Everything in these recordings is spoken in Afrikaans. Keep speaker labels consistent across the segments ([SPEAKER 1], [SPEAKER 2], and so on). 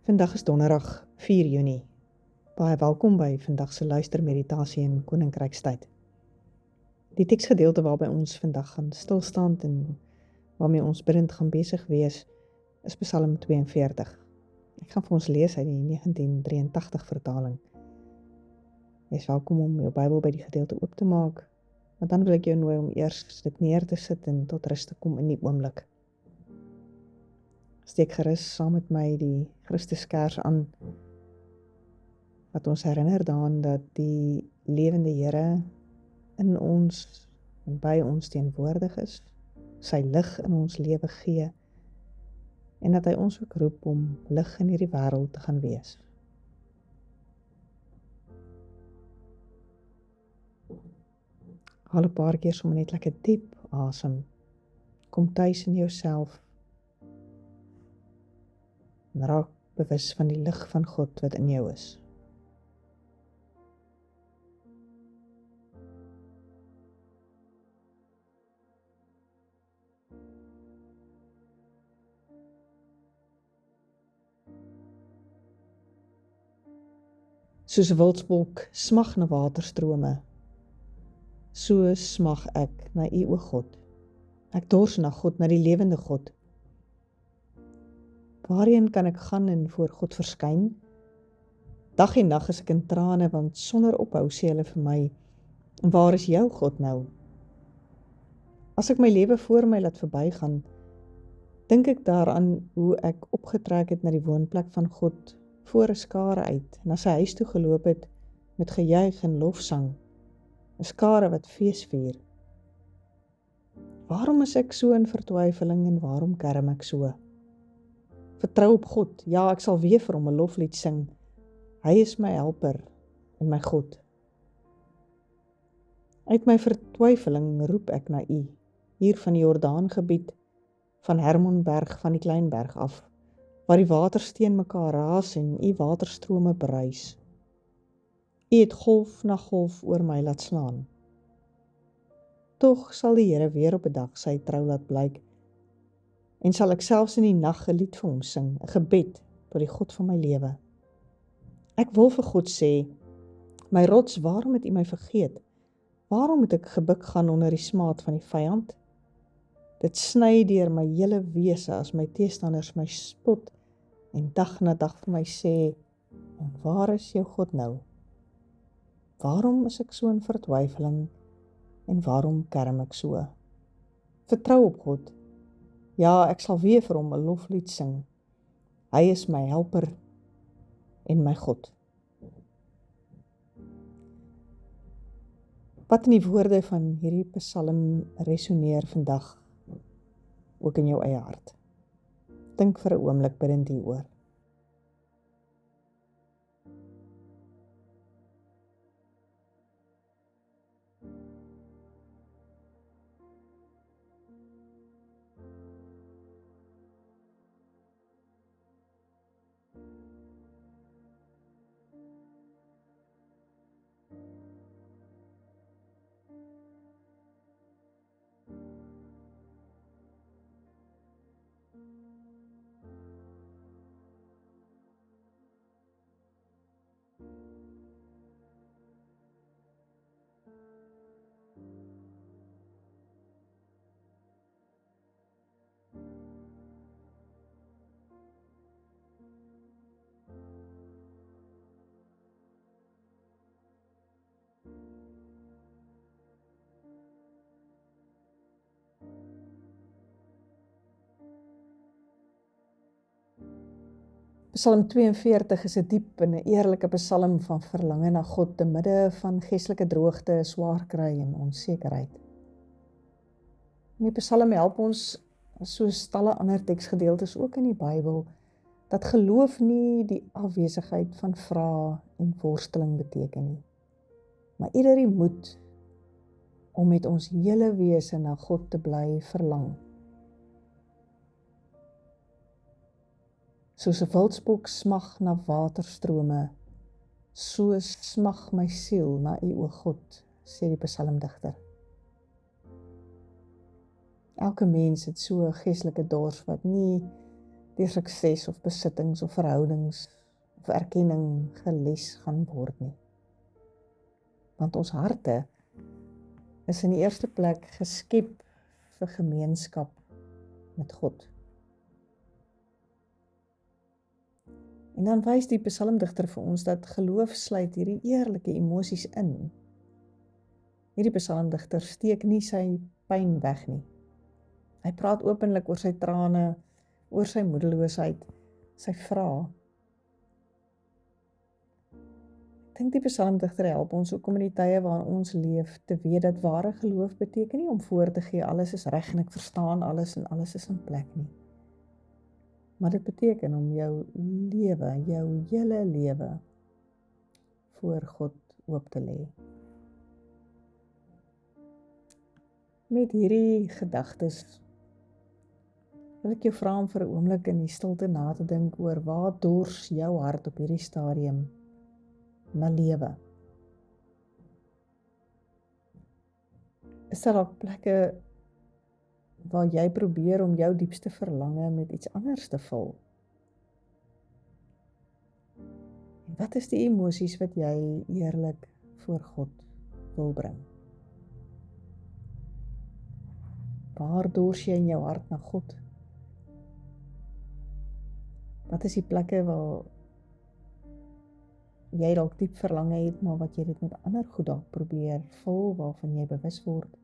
[SPEAKER 1] Vandag is donderdag 4 Junie. Baie welkom by vandag se luistermeditasie in Koninkrykstyd. Die teksgedeelte waarby ons vandag gaan stilstaan en waarmee ons bidend gaan besig wees, is Psalm 42. Ek gaan vir ons lees uit die 1983 vertaling. Jy is welkom om jou Bybel by die gedeelte oop te maak, maar dan wil ek jou nooi om eers dit neer te sit en tot rus te kom in die oomblik. Steek gerus saam met my die Christuskers aan, wat ons herinner daaraan dat die lewende Here in ons en by ons teenwoordig is, sy lig in ons lewe gee, en dat hy ons ook roep om lig in hierdie wêreld te gaan wees. Haal 'n paar keer sommer net lekker diep asem. Kom tuis in jouself. En raak bewus van die lig van God wat in jou is. Soos 'n wildsbok smag na waterstrome, so smag ek na U, o God. Ek dors na God, na die lewende God. Waarheen kan ek gaan en voor God verskyn? Dag en nag is ek in trane, want sonder ophou sê hulle vir my, waar is jou God nou? As ek my lewe voor my laat verbygaan, dink ek daaraan hoe ek opgetrek het na die woonplek van God, voor 'n skare uit, na sy huis toe geloop het, met gejuig en lofsang, 'n skare wat fees vier. Waarom is ek so in vertwyfeling en waarom kerm ek so? Vertrou op God, ja, ek sal weer vir hom 'n loflied sing. Hy is my helper en my God. Uit my vertwyfeling roep ek na U, hier van die Jordaangebied, van Hermonberg, van die Kleinberg af, waar die waters teen mekaar raas en U waterstrome bruis. U het golf na golf oor my laat slaan. Tog sal die Here weer op 'n dag sy trou laat blyk, en sal ek selfs in die nag 'n lied vir hom sing, 'n gebed tot die God van my lewe. Ek wil vir God sê, my rots, waarom het U my vergeet? Waarom moet ek gebuk gaan onder die smaad van die vyand? Dit sny deur my hele wese as my teestanders my spot en dag na dag vir my sê, en waar is jou God nou? Waarom is ek so in vertwyfeling en waarom kerm ek so? Vertrou op God. Ja, ek sal weer vir hom 'n loflied sing. Hy is my helper en my God. Wat in die woorde van hierdie psalm resoneer vandag, ook in jou eie hart? Dink vir 'n oomblik bidend hieroor. Psalm 42 is 'n diep en 'n eerlike psalm van verlange na God te midde van geestelike droogte, swaar kry en onsekerheid. Die psalm help ons, soos talle ander teksgedeeltes ook in die Bybel, dat geloof nie die afwesigheid van vrae en worsteling beteken nie, maar eerder die moed om met ons hele wese na God te bly verlang. Soos 'n wildsbok smag na waterstrome, so smag my siel na U, o God, sê die psalmdigter. Elke mens het so 'n geestelike dors wat nie deur sukses of besittings of verhoudings of erkenning geles gaan word nie. Want ons harte is in die eerste plek geskep vir gemeenskap met God. En dan wys die psalmdigter vir ons dat geloof sluit hierdie eerlike emosies in. Hierdie psalmdigter steek nie sy pyn weg nie. Hy praat openlik oor sy trane, oor sy moedeloosheid, sy vrae. Ek dink die psalmdigter help ons ook om in die tye waarin ons leef te weet dat ware geloof beteken nie om voor te gee alles is reg en ek verstaan alles en alles is in plek nie. Maar dit beteken om jou lewe, jou hele lewe voor God oop te lê. Met hierdie gedagtes wil ek jou vra om vir 'n oomblik in die stilte na te dink oor waar dors jou hart op hierdie stadium na lewe. Is daar dalk plekke waar jy probeer om jou diepste verlange met iets anders te vul? En wat is die emosies wat jy eerlik voor God wil bring? Waar dors jy in jou hart na God? Wat is die plekke waar jy dalk diep verlange het, maar wat jy dit met ander goed dalk probeer vul, waarvan jy bewus word?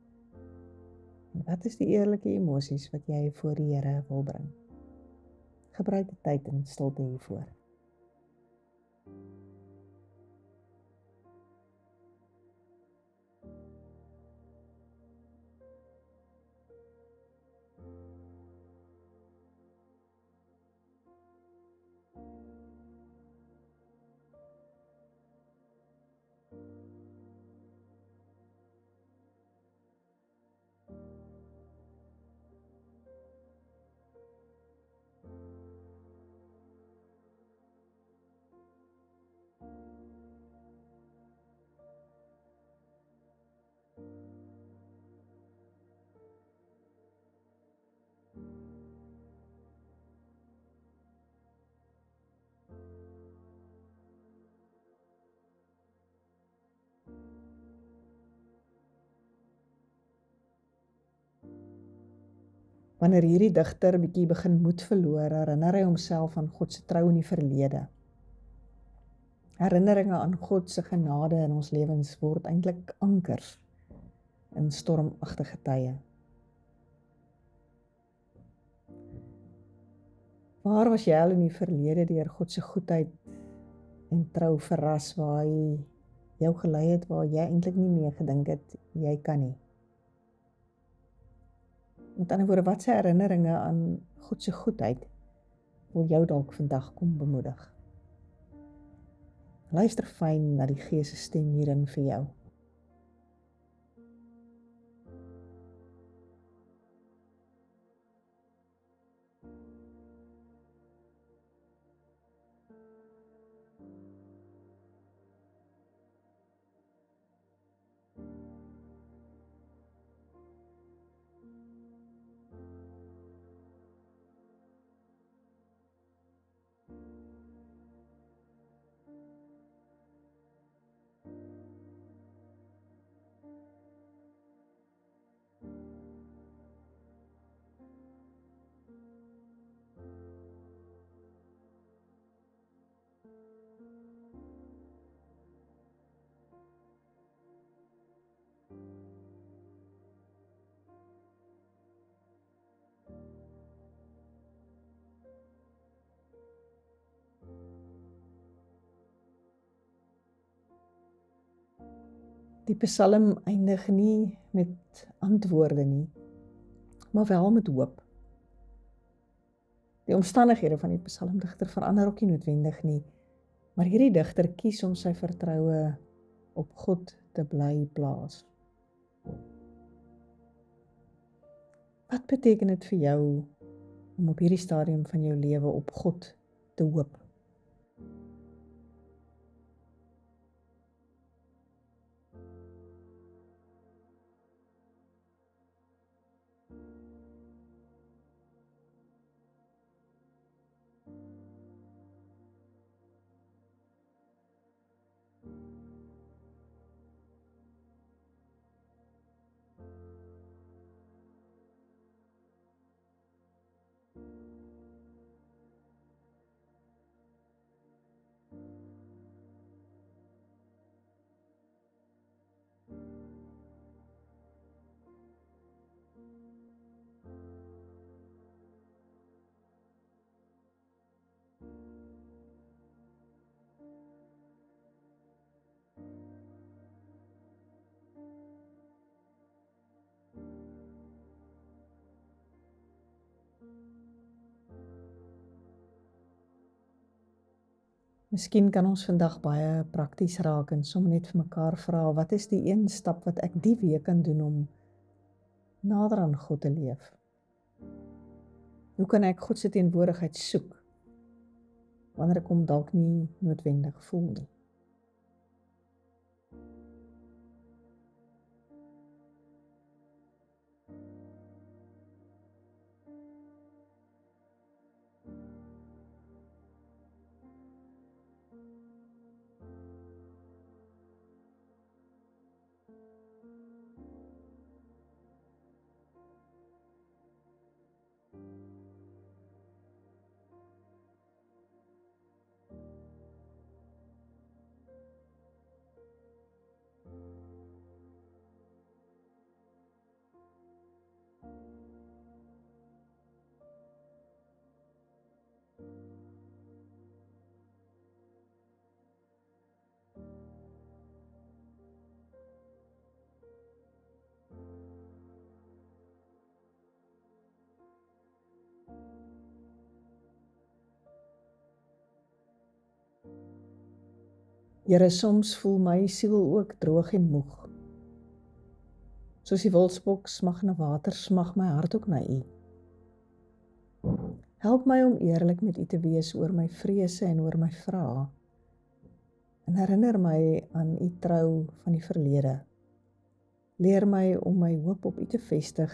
[SPEAKER 1] En wat is die eerlike emosies wat jy voor die Here wil bring? Gebruik die tyd in stilte hiervoor. Wanneer hierdie digter bietjie begin moed verloor, herinner hy homself aan God se trou in die verlede. Herinneringe aan God se genade in ons lewens word eintlik ankers in stormagtige tye. Waar was jy al in die verlede deur God se goedheid en trou verras, waar hy jou gelei het waar jy eintlik nie mee gedink het jy kan nie? Met ander woorde, wat se herinneringe aan God se goedheid wil jou dalk vandag kom bemoedig? Luister fyn na die Gees se stem hierin vir jou. Die Psalm eindig nie met antwoorde nie, maar wel met hoop. Die omstandighede van die psalmdigter verander ook nie noodwendig nie, maar hierdie digter kies om sy vertroue op God te bly plaas. Wat beteken dit vir jou om op hierdie stadium van jou lewe op God te hoop? Miskien kan ons vandag baie prakties raak en sommer net vir mekaar vra, wat is die een stap wat ek die week kan doen om nader aan God te leef? Hoe kan ek God se teenwoordigheid soek, wanneer ek hom dalk nie noodwendig voel nie? Here, soms voel my siel ook droog en moeg. Soos die wildsbok smag na water, smag my hart ook na U. Help my om eerlik met U te wees oor my vrese en oor my vrae. En herinner my aan U trou van die verlede. Leer my om my hoop op U te vestig,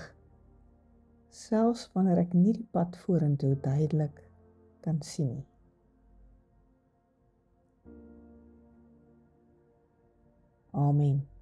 [SPEAKER 1] selfs wanneer ek nie die pad vorentoe duidelik kan sien nie. Amen.